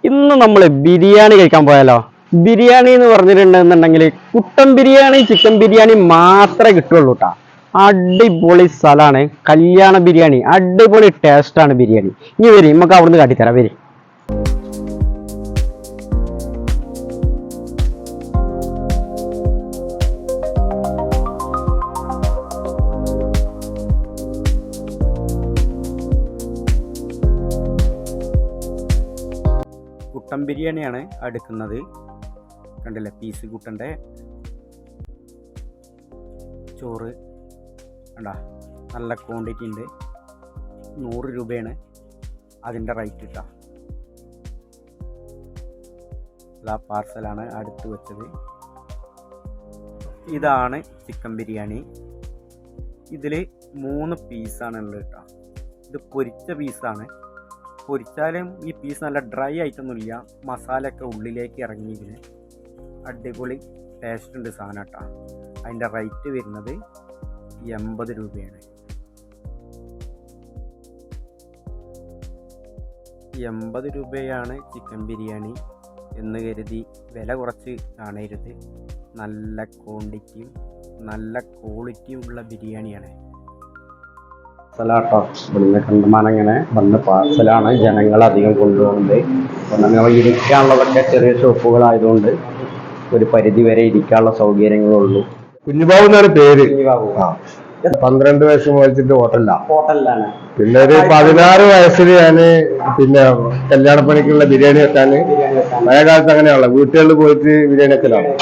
ഇന്ന് നമ്മൾ ബിരിയാണി കഴിക്കാൻ പോയാലോ? ബിരിയാണി എന്ന് പറഞ്ഞിട്ടുണ്ടെന്നുണ്ടെങ്കിൽ കുട്ടൻ ബിരിയാണി ചിക്കൻ ബിരിയാണി മാത്രമേ കിട്ടുള്ളൂ കേട്ടോ. അടിപൊളി സ്ഥലമാണ് കല്യാണ ബിരിയാണി, അടിപൊളി ടേസ്റ്റാണ് ബിരിയാണി. ഇനി വരി നമുക്ക് അവിടുന്ന് കാട്ടിത്തരാം. വരി. കുട്ടൻ ബിരിയാണിയാണ് അടുക്കുന്നത്. കണ്ടില്ലേ, പീസ് കുട്ടൻ്റെ ചോറ് കണ്ടാ, നല്ല ക്വാണ്ടിറ്റി ഉണ്ട്. 100 രൂപയാണ് അതിൻ്റെ റേറ്റ് ഇട്ടാ. പാർസലാണ് അടുത്ത് വെച്ചത്. ഇതാണ് ചിക്കൻ ബിരിയാണി. ഇതിൽ 3 പീസാണ് ഉള്ളത് കേട്ടോ. ഇത് പൊരിച്ച പീസാണ്. പൊരിച്ചാലും ഈ പീസ് നല്ല ഡ്രൈ ആയിട്ടൊന്നുമില്ല, മസാലയൊക്കെ ഉള്ളിലേക്ക് ഇറങ്ങിയിരിക്കുന്നു. അടിപൊളി ടേസ്റ്റ് ഉണ്ട് സാധനം കേട്ടോ. അതിൻ്റെ റേറ്റ് വരുന്നത് 80 രൂപയാണ്. 80 രൂപയാണ് ചിക്കൻ ബിരിയാണി എന്ന് കരുതി വില കുറച്ച് കാണരുത്. നല്ല ക്വാണ്ടിറ്റിയും നല്ല ക്വാളിറ്റിയും ഉള്ള ബിരിയാണിയാണ്. പാർസലാട്ടോ, ഇവിടുന്ന് കണ്ടമാനങ്ങനെ വന്ന് പാർസലാണ് ജനങ്ങൾ അധികം കൊണ്ടുപോകുന്നത്. നമ്മൾ ഇരിക്കാനുള്ളതൊക്കെ ചെറിയ ഷോപ്പുകളായതുകൊണ്ട് ഒരു പരിധി വരെ ഇരിക്കാനുള്ള സൗകര്യങ്ങളുള്ളൂ. കുഞ്ഞുബാബു എന്നാണ് പേര്. 12 വയസ്സ് മുതലിച്ചിട്ട് ഹോട്ടലിലാണ്. പിന്നെ ഒരു 16 വയസ്സിൽ ഞാന് പിന്നെ കല്യാണപ്പണിക്കുള്ള ബിരിയാണി വെക്കാന് പഴയ കാലത്ത് അങ്ങനെയാണല്ലോ, വീട്ടുകളിൽ പോയിട്ട് ബിരിയാണി വെക്കലാണ്.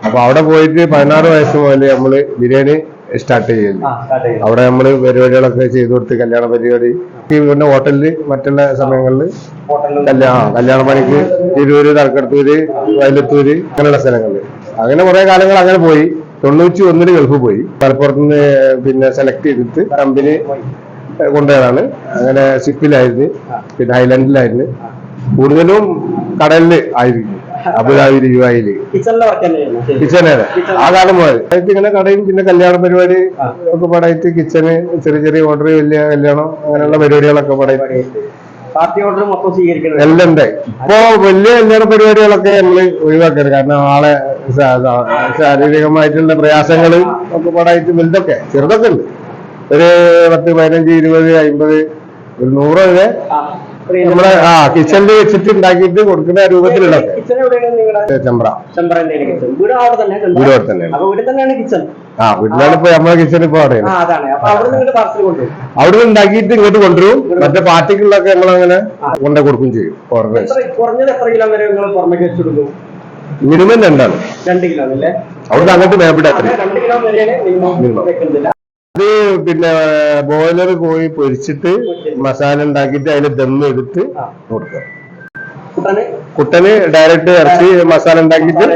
അപ്പൊ അവിടെ പോയിട്ട് 16 വയസ്സ് മുതൽ നമ്മള് ബിരിയാണി സ്റ്റാർട്ട് ചെയ്യുന്നു. അവിടെ നമ്മള് പരിപാടികളൊക്കെ ചെയ്തു കൊടുത്ത് കല്യാണ പരിപാടി, പിന്നെ ഹോട്ടലില് മറ്റുള്ള സമയങ്ങളിൽ കല്യാണ പണിക്ക് തിരൂര്, തലക്കടത്തൂര്, വയലത്തൂര് അങ്ങനെയുള്ള സ്ഥലങ്ങളിൽ അങ്ങനെ കുറെ കാലങ്ങൾ അങ്ങനെ പോയി. 91 ഗൾഫ് പോയി. മലപ്പുറത്തുനിന്ന് പിന്നെ സെലക്ട് ചെയ്തിട്ട് കമ്പനി കൊണ്ടുപോയതാണ്. അങ്ങനെ ഷിപ്പിലായിരുന്നു, പിന്നെ ഹൈലൻഡിലായിരുന്നു. കൂടുതലും കടലില് ആയിരിക്കും, അബുദാബി, ദുബായില് കിച്ചണേടെ ആ കാലം മുതൽ ഇങ്ങനെ കടയും പിന്നെ കല്യാണ പരിപാടി ഒക്കെ പാടായിട്ട് കിച്ചണ്, ചെറിയ ചെറിയ ഓർഡർ, വലിയ കല്യാണം അങ്ങനെയുള്ള പരിപാടികളൊക്കെ പാടായിട്ട് എല്ലാം ഉണ്ട്. ഇപ്പൊ വലിയ കല്യാണ പരിപാടികളൊക്കെ നമ്മള് ഒഴിവാക്കരുത്. കാരണം ആളെ ശാരീരികമായിട്ടുള്ള പ്രയാസങ്ങള് ഒക്കെ പാടായിട്ട് വലുതൊക്കെ ചെറുതൊക്കെ ഉണ്ട്. ഒരു 10, 15, 20, 50, ഒരു 100 വരെ നമ്മളെ കിച്ചണിൽ വെച്ചിട്ട് ഉണ്ടാക്കിയിട്ട് കൊടുക്കുന്ന രൂപത്തിലുള്ള വീട്ടിലാണ് ഇപ്പൊ നമ്മളെ കിച്ചൺ ഇപ്പൊ അവിടെ ഉണ്ടാക്കിയിട്ട് ഇങ്ങോട്ട് കൊണ്ടുവരും. മറ്റേ പാർട്ടിക്കുള്ളൊക്കെ നമ്മളങ്ങനെ കൊണ്ടു കൊടുക്കും ചെയ്യും. മിനിമം 2 കിലോ അവിടെ അങ്ങോട്ട് മേപ്പിട്ട് അത് പിന്നെ ബോയിലർ കോഴി പൊരിച്ചിട്ട് മസാല ഉണ്ടാക്കിയിട്ട് അതിന് ദമ്മ് എടുത്ത് കൊടുക്കുക. കുട്ടന് ഡയറക്റ്റ് ഇറച്ചി മസാല ഉണ്ടാക്കിയിട്ട്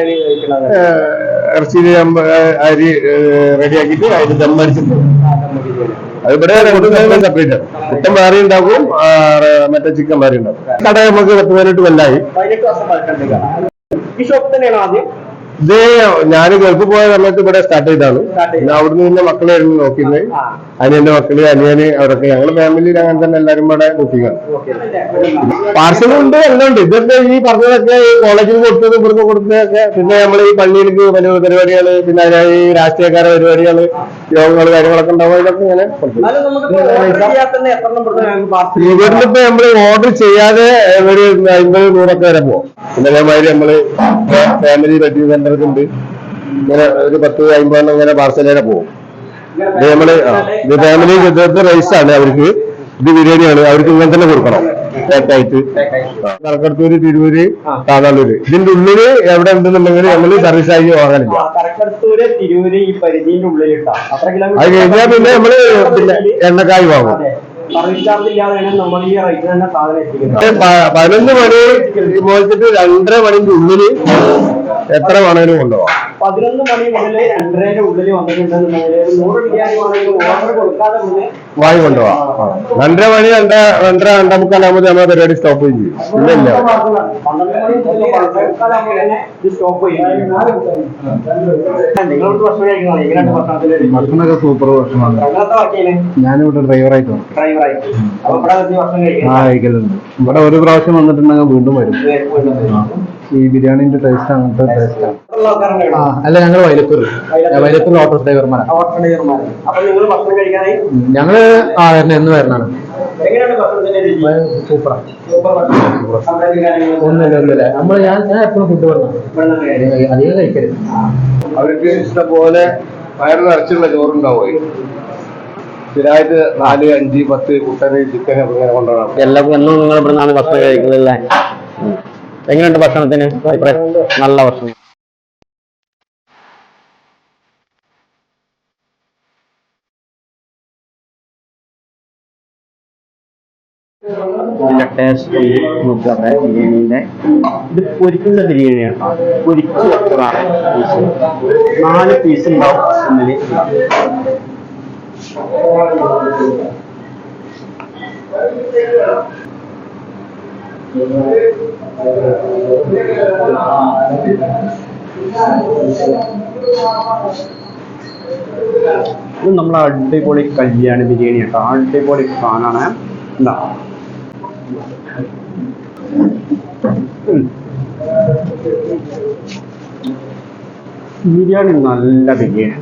ഇറച്ചി അരി റെഡിയാക്കിയിട്ട് അതിന് ദമ്മടിച്ചിട്ട് അത് ഇവിടെ സെപ്പറേറ്റ് ആണ്. കുട്ടൻ വേറെ ഉണ്ടാക്കും, മറ്റേ ചിക്കൻ വേറെ ഉണ്ടാക്കും. കട നമുക്ക് 10-18 കൊല്ലായി. ഇത് ഞാൻ ഗൾഫ് പോയ സമയത്ത് ഇവിടെ സ്റ്റാർട്ട് ചെയ്താണ്. പിന്നെ അവിടുന്ന് പിന്നെ മക്കളായിരുന്നു നോക്കിയിരുന്നത്. അനിയന്റെ മക്കള്, അനിയന്, അവരൊക്കെ ഞങ്ങള് ഫാമിലിയിൽ അങ്ങനെ തന്നെ എല്ലാരും ഇവിടെ കുക്കിങ്ങാണ്. പാർസലും ഉണ്ട്, എല്ലാം ഉണ്ട്. ഇതൊക്കെ ഈ പറഞ്ഞതൊക്കെ ഈ കോളേജിൽ കൊടുത്തത്, ഇവിടുന്ന് കൊടുത്തതൊക്കെ, പിന്നെ നമ്മൾ ഈ പള്ളിയിലേക്ക് വലിയ പരിപാടികള്, പിന്നെ ഈ രാഷ്ട്രീയക്കാരുടെ പരിപാടികള്, യോഗങ്ങള്, കാര്യങ്ങളൊക്കെ ഉണ്ടാവും. ഇതൊക്കെ ഇങ്ങനെ ഇവിടുന്നിപ്പോ നമ്മള് ഓർഡർ ചെയ്യാതെ ഒരു 50-100 വരെ പോകും. പിന്നെ അതേമാതിരി നമ്മള് ഫാമിലി വെഡിങ് സെന്റർക്ക് ഉണ്ട്. ഇങ്ങനെ ഒരു 10-50 ഇങ്ങനെ പാർസലേനെ പോകും. ഇത് നമ്മള് ഇത് ഫാമിലി റൈസാണ് അവർക്ക്. ഇത് ബിരിയാണിയാണ് അവർക്ക് ഇങ്ങനെ തന്നെ കൊടുക്കണം പാക്കായിട്ട്. തലക്കടത്തൂര്, തിരൂര്, താനാളൂര്, ഇതിന്റെ ഉള്ളില് എവിടെ ഉണ്ടെന്നുണ്ടെങ്കിൽ നമ്മള് സർവീസ് ആയി വാങ്ങാനില്ല. അത് കഴിഞ്ഞാൽ പിന്നെ നമ്മള് പിന്നെ എണ്ണക്കായ് വാങ്ങും. 11 മണി മുതലിട്ട് 2:30 മണിന്റെ ഉള്ളില് എത്ര വേണേലും കൊണ്ടുപോകാം. 11 മണി മുതൽ 2:30 ഉള്ളിൽ വന്നിട്ടുണ്ടെന്നുണ്ടെങ്കിൽ 100 ബിരിയാണി വേണമെങ്കിൽ ഓർഡർ കൊടുക്കാതെ മുന്നേ വാങ്ങി കൊണ്ടുപോവാം. 2:30 മണി 2:30 2:45 നമ്മളെ പരിപാടി സ്റ്റോപ്പ് ചെയ്യും. ഇല്ല 12 മണി മുതൽ 2:45 ഇത് സ്റ്റോപ്പ് ചെയ്യും. നിങ്ങളോട് ഭക്ഷണം കഴിക്കണം. എങ്ങനെയാണ് ഭക്ഷണമൊക്കെ സൂപ്പർ ഭക്ഷണമാണ്. ഞാനിവിടെ ഡ്രൈവറായിട്ട് അപ്പൊ ഇവിടെ ഭക്ഷണം കഴിക്കണം. കഴിക്കലുണ്ട്. ഇവിടെ ഒരു പ്രാവശ്യം വന്നിട്ടുണ്ടെങ്കിൽ വീണ്ടും വരും. ഈ ബിരിയാണിന്റെ ടേസ്റ്റ് അങ്ങനത്തെ ടേസ്റ്റാണ്. അല്ല, ഞങ്ങൾ വൈലത്തൂർ ഓട്ടോ ഡ്രൈവർമാരാണ്. അപ്പൊ നിങ്ങൾ ഭക്ഷണം കഴിക്കാനായി ഞങ്ങള് എന്ന് വരണാണ്. സൂപ്പറാണ്. ഒന്നുമില്ല ഞാൻ എപ്പോഴും ഫുഡ് പറഞ്ഞു അധികം കഴിക്കരുത്. അവർക്ക് ഇഷ്ടംപോലെ വയറ് നിറച്ചുള്ള ചോറുണ്ടാവും. സ്ഥിരമായിട്ട് 4, 5, 10 കുട്ടന് ചിക്കൻ ഒക്കെ ഇങ്ങനെ കൊണ്ടുപോകണം. എല്ലാം എന്നും നിങ്ങൾ ഇവിടെ നിന്നാണ് ഭക്ഷണം കഴിക്കുന്നത്. എങ്ങനെയുണ്ട് ഭക്ഷണത്തിന് നല്ല ഭക്ഷണം. നല്ല ടേസ്റ്റ് നോക്കാതെ ബിരിയാണിന്റെ ഇത് പൊരിക്കുന്ന ബിരിയാണിയാണ്. പൊരിച്ച് വെച്ചതാണ് പീസ്. 4 പീസ് ഉണ്ടാവും ഒന്നില്. ഇത് നമ്മളെ അടിപൊളി കല്യാണ ബിരിയാണി കേട്ടോ. അടിപൊളി സാധനമാണ്. എന്താ ബിരിയാണി നല്ല ബിരിയാണി.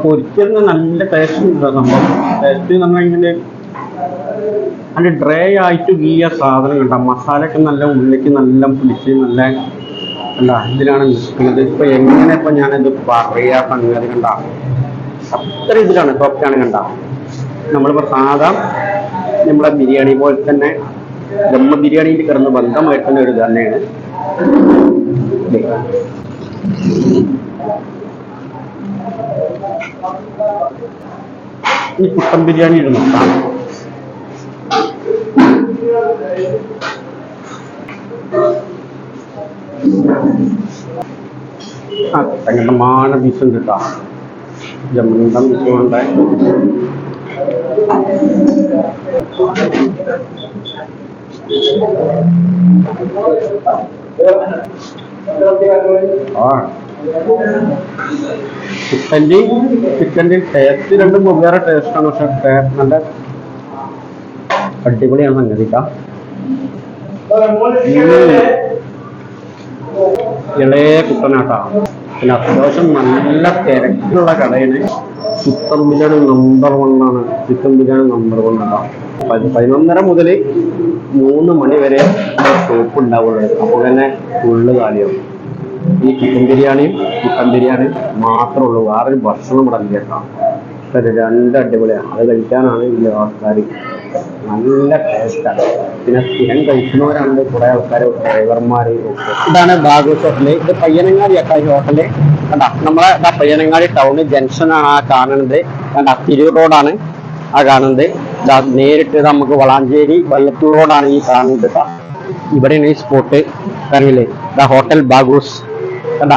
പൊരിക്കുന്ന നല്ല ടേസ്റ്റ് ഉണ്ട്. സംഭവം ടേസ്റ്റ് എന്ന് പറഞ്ഞാൽ നല്ല ഡ്രൈ ആയിട്ട് ഗീയ സാധനം കണ്ട. മസാലയൊക്കെ നല്ല ഉള്ളിലേക്ക് നല്ല പിടിച്ച് നല്ല അല്ല ഇതിലാണ് നിൽക്കുന്നത്. ഇപ്പൊ എങ്ങനെ ഇപ്പൊ ഞാനിത് പറയാ സംഗതി കണ്ട. അത്ര ഇതിലാണ് സോഫ്റ്റാണ് കണ്ട. നമ്മളിപ്പോ സാധാ നമ്മളെ ബിരിയാണി പോലെ തന്നെ ദമ്മ ബിരിയാണിയിൽ കിടന്ന് ബന്ധമായിട്ടുള്ള ഒരു തന്നെയാണ്. ഈ കുട്ടൻ ബിരിയാണി ഇടുന്നു മാന ബീസും കിട്ടാം. ജമന്തം ബീസുണ്ട്. ചിക്കൻ്റെ ടേസ്റ്റ് രണ്ടും വേറെ ടേസ്റ്റാണ്. പക്ഷെ നല്ല അടിപൊളിയാണ് സംഗതിക്ക. ഇളയ കുട്ടനാട്ടാ. പിന്നെ അത്യാവശ്യം നല്ല തിരക്കുള്ള കടയാണ്. ചിക്കൻ ബിരിയാണി നമ്പർ 1 ആണ്. ചിക്കൻ ബിരിയാണി നമ്പർ 1 ഉണ്ടാവും. 11:30 മുതൽ 3 മണി വരെ ഷോപ്പ് ഉണ്ടാവുള്ളത്. അപ്പോൾ തന്നെ ഫുള്ള് കാലിയാവും. ഈ ചിക്കൻ ബിരിയാണിയും ചിക്കൻ ബിരിയാണി മാത്രമേ ഉള്ളൂ. വേറൊരു ഭക്ഷണം ഇവിടെ കേൾക്കാം. രണ്ട് അടിപൊളിയാണ്. അത് കഴിക്കാനാണ് ഇതിൻ്റെ ആൾക്കാർ. നല്ല ടേസ്റ്റാണ്. പിന്നെ സ്ഥിരം കഴിക്കുന്നവരാണെങ്കിൽ കുറേ ആൾക്കാർ ഡ്രൈവർമാർ. ഇതാണ് ബാഗൂസ് ഹോട്ടല്. ഇത് പയ്യനങ്ങാടി അക്കാരി ഹോട്ടല് കണ്ട. നമ്മളെ പയ്യനങ്ങാടി ടൗണ് ജംഗ്ഷനാണ് ആ കാണുന്നത്. കണ്ട തിരൂർ റോഡാണ് ആ കാണുന്നത്. നേരിട്ട് നമുക്ക് വളാഞ്ചേരി വല്ലത്തൂർ റോഡാണ് ഈ കാണുന്നത്. ഇവിടെയാണ് ഈ സ്പോട്ട് അറിയില്ലേ. ഹോട്ടൽ ബാഗൂസ് കണ്ട.